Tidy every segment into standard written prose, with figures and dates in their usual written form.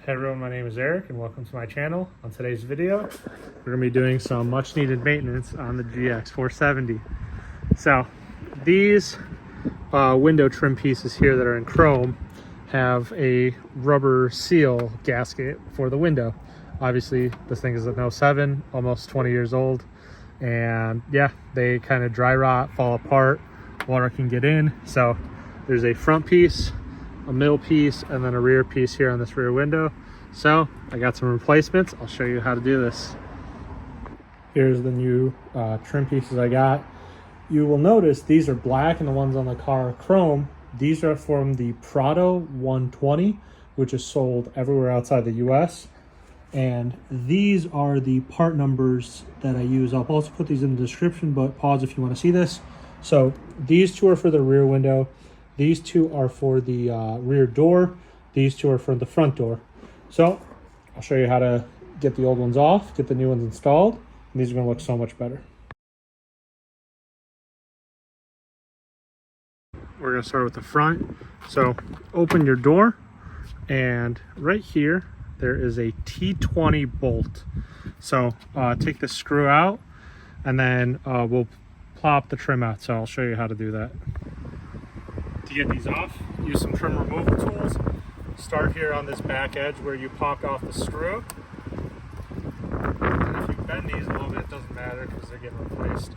Hey everyone, my name is Eric and welcome to my channel. On today's video, we're going to be doing some much needed maintenance on the GX470. So these window trim pieces here that are in chrome have a rubber seal gasket for the window. Obviously this thing is an 07, almost 20 years old, and yeah, they kind of dry rot, fall apart, water can get in. So there's a front piece, a middle piece, and then a rear piece here on this rear window. So I got some replacements. I'll show you how to do this. Here's the new trim pieces I got. You will notice these are black and the ones on the car are chrome. These are from the Prado 120, which is sold everywhere outside the US. And these are the part numbers that I use. I'll also put these in the description, but pause if you want to see this. So these two are for the rear window. These two are for the rear door. These two are for the front door. So I'll show you how to get the old ones off, get the new ones installed, and these are going to look so much better. We're going to start with the front. So open your door, and right here there is a T20 bolt. So take the screw out, and then we'll plop the trim out. So I'll show you how to do that. To get these off, use some trim removal tools. Start here on this back edge where you pop off the screw. And if you bend these a little bit, it doesn't matter because they're getting replaced.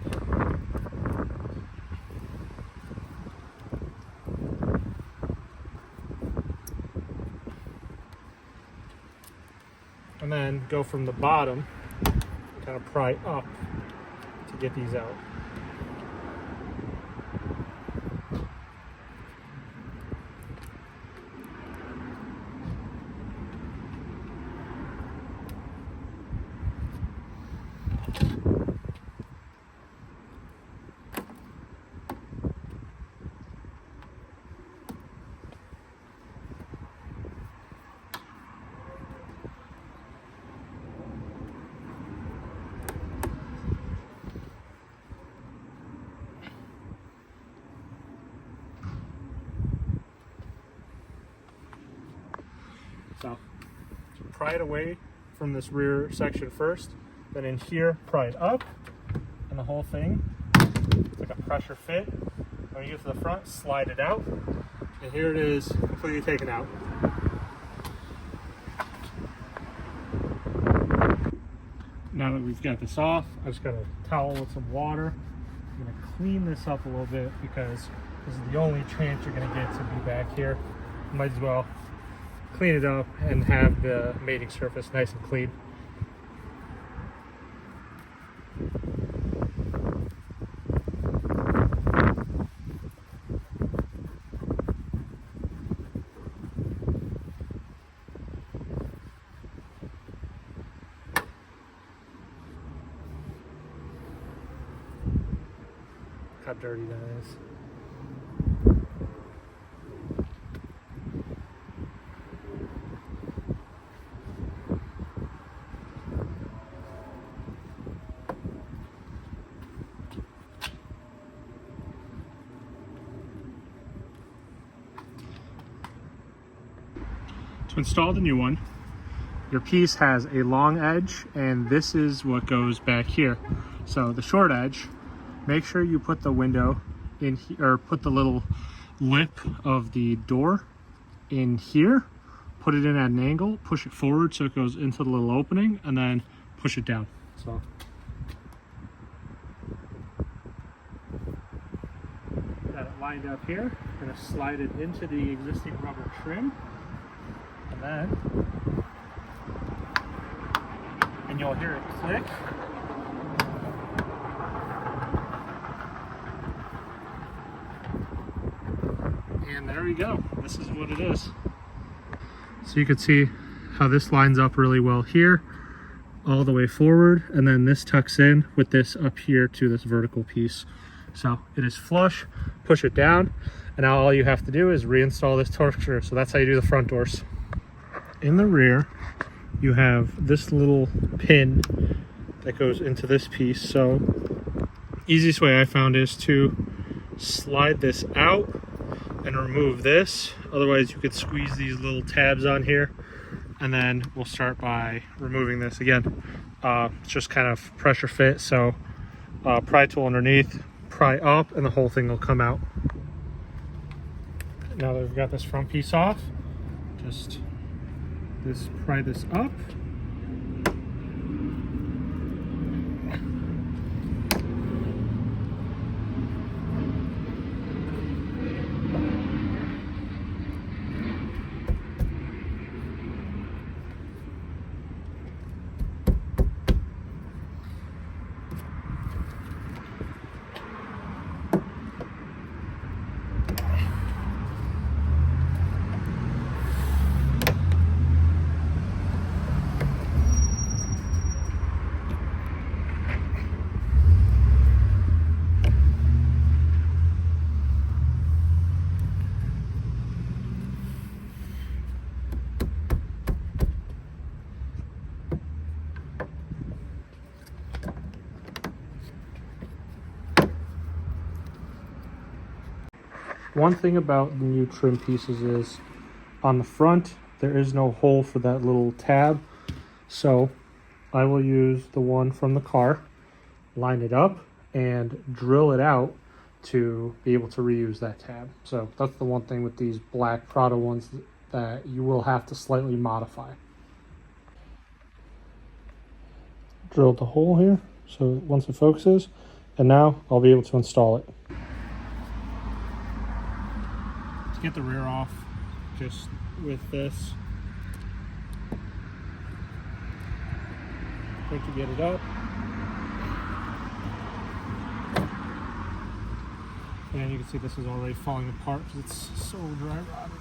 And then go from the bottom, kind of pry up to get these out. So pry it away from this rear section first, then in here pry it up, and the whole thing, it's like a pressure fit. When you get to the front, slide it out, and here it is completely taken out. Now that we've got this off, I just got a towel with some water. I'm going to clean this up a little bit because this is the only chance you're going to get to be back here. Might as well clean it up and have the mating surface nice and clean. How dirty that is. To install the new one, your piece has a long edge, and this is what goes back here. So the short edge, make sure you put the window in here, or put the little lip of the door in here, put it in at an angle, push it forward so it goes into the little opening, and then push it down. So got it lined up here. I'm going to slide it into the existing rubber trim. And you'll hear it click. And there we go. This is what it is. So you can see how this lines up really well here, all the way forward, and then this tucks in with this up here to this vertical piece. So it is flush, push it down, and now all you have to do is reinstall this torque screw. So that's how you do the front doors. In the rear, you have this little pin that goes into this piece. So easiest way I found is to slide this out and remove this. Otherwise you could squeeze these little tabs on here And then we'll start by removing this again. It's just kind of pressure fit, so pry tool underneath, pry up, and the whole thing will come out. Now that we've got this front piece off, just pry this up. One thing about the new trim pieces is on the front there is no hole for that little tab, so I will use the one from the car, line it up, and drill it out to be able to reuse that tab. So that's the one thing with these black Prado ones that you will have to slightly modify. Drilled the hole here, so once it focuses, and now I'll be able to install it. To get the rear off, just with this, quick to get it up. And you can see this is already falling apart because it's so dry rotted.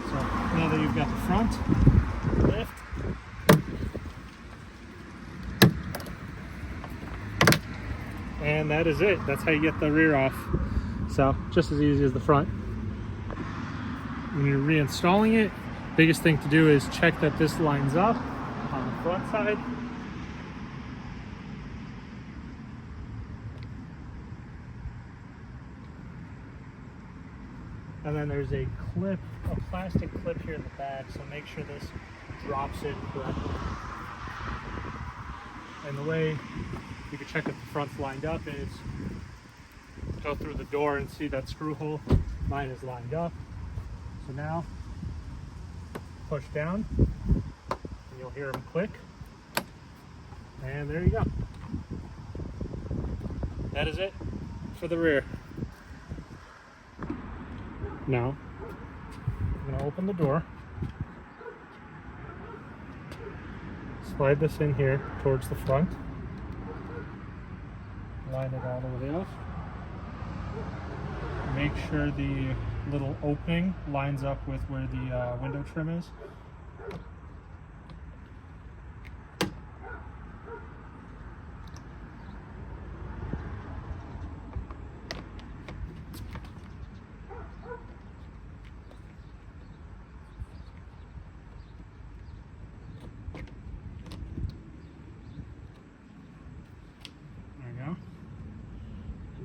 So now that you've got the front, lift. And that is it. That's how you get the rear off. So just as easy as the front. When you're reinstalling it, biggest thing to do is check that this lines up on the front side. And then there's a clip, a plastic clip here in the back, so make sure this drops in correctly. And the way you can check if the front's lined up is go through the door and see that screw hole. Mine is lined up. So now push down and you'll hear them click. And there you go. That is it for the rear. Now I'm going to open the door, slide this in here towards the front, line it all the way up, make sure the little opening lines up with where the window trim is.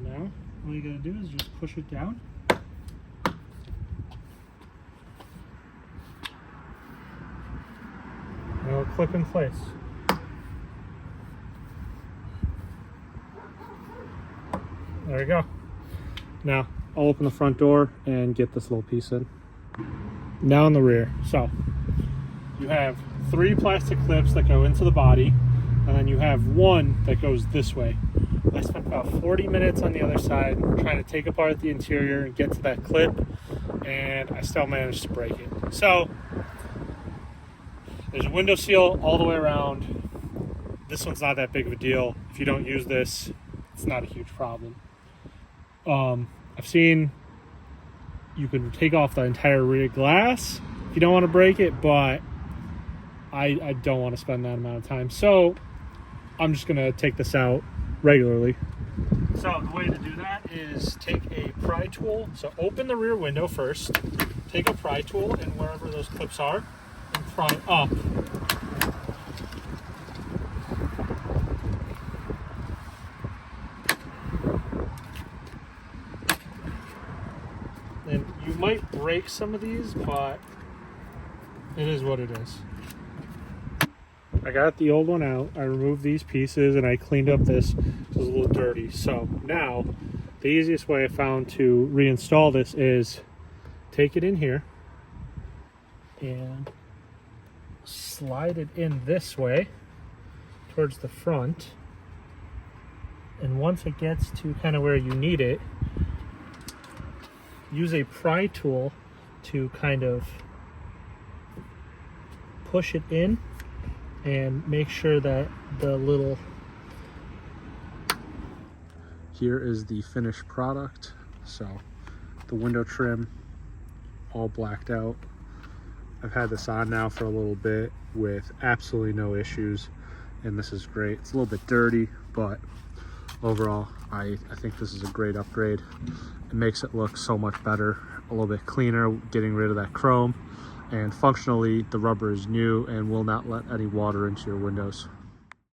Now, all you gotta do is just push it down. And it'll clip in place. There you go. Now, I'll open the front door and get this little piece in. Now on the rear. So, you have 3 plastic clips that go into the body, and then you have one that goes this way. I spent about 40 minutes on the other side trying to take apart the interior and get to that clip, and I still managed to break it. So there's a window seal all the way around. This one's not that big of a deal. If you don't use this, it's not a huge problem. I've seen you can take off the entire rear glass if you don't want to break it, but I don't want to spend that amount of time. So I'm just going to take this out regularly. So the way to do that is take a pry tool. So open the rear window first, take a pry tool and wherever those clips are and pry up. break some of these, but it is what it is. I got the old one out. I removed these pieces and I cleaned up this. It was a little dirty. So now the easiest way I found to reinstall this is take it in here and slide it in this way towards the front. And once it gets to kind of where you need it, use a pry tool to kind of push it in and make sure that the little... Here is the finished product. So the window trim all blacked out. I've had this on now for a little bit with absolutely no issues, and this is great. It's a little bit dirty, but overall I think this is a great upgrade. It makes it look so much better, a little bit cleaner, getting rid of that chrome. And functionally, the rubber is new and will not let any water into your windows.